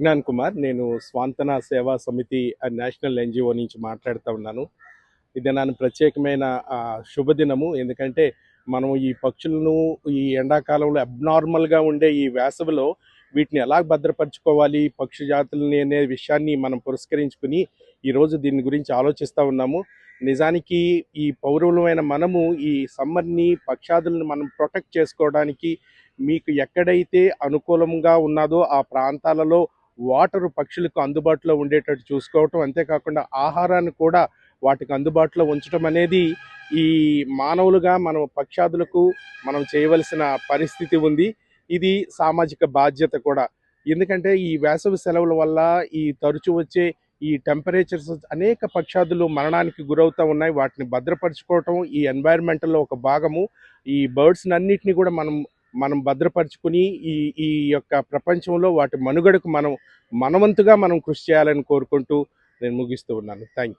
అజ్ఞాన్ కుమార్. నేను స్వాంతన సేవా సమితి నేషనల్ ఎన్‌జిఓ నుంచి మాట్లాడుతా ఉన్నాను. ఇది నన్ను ప్రత్యేకమైన శుభదినము. ఎందుకంటే మనం ఈ పక్షులను ఈ ఎండాకాలంలో అబ్నార్మల్‌గా ఉండే ఈ వేసవిలో వీటిని ఎలా భద్రపరుచుకోవాలి, పక్షి జాతులని అనే విషయాన్ని మనం పురస్కరించుకుని ఈరోజు దీని గురించి ఆలోచిస్తూ ఉన్నాము. నిజానికి ఈ పౌరులమైన మనము ఈ సమ్మర్‌ని, పక్షాదులను మనం ప్రొటెక్ట్ చేసుకోవడానికి మీకు ఎక్కడైతే అనుకూలంగా ఉన్నదో ఆ ప్రాంతాలలో వాటరు పక్షులకు అందుబాటులో ఉండేటట్టు చూసుకోవటం, అంతేకాకుండా ఆహారాన్ని కూడా వాటికి అందుబాటులో ఉంచడం అనేది ఈ మానవులుగా మనం పక్షాదులకు మనం చేయవలసిన పరిస్థితి ఉంది. ఇది సామాజిక బాధ్యత కూడా. ఎందుకంటే ఈ వేసవి సెలవుల వల్ల ఈ తరచూ వచ్చే ఈ టెంపరేచర్స్ అనేక పక్షాదులు మరణానికి గురవుతూ ఉన్నాయి. వాటిని భద్రపరచుకోవటం ఈ ఎన్వైర్మెంటల్లో ఒక భాగము. ఈ బర్డ్స్ని అన్నిటిని కూడా మనం భద్రపరుచుకుని ఈ ఈ యొక్క ప్రపంచంలో వాటి మనుగడకు మనవంతుగా మనం కృషి చేయాలని కోరుకుంటూ నేను ముగిస్తూ ఉన్నాను. Thank you.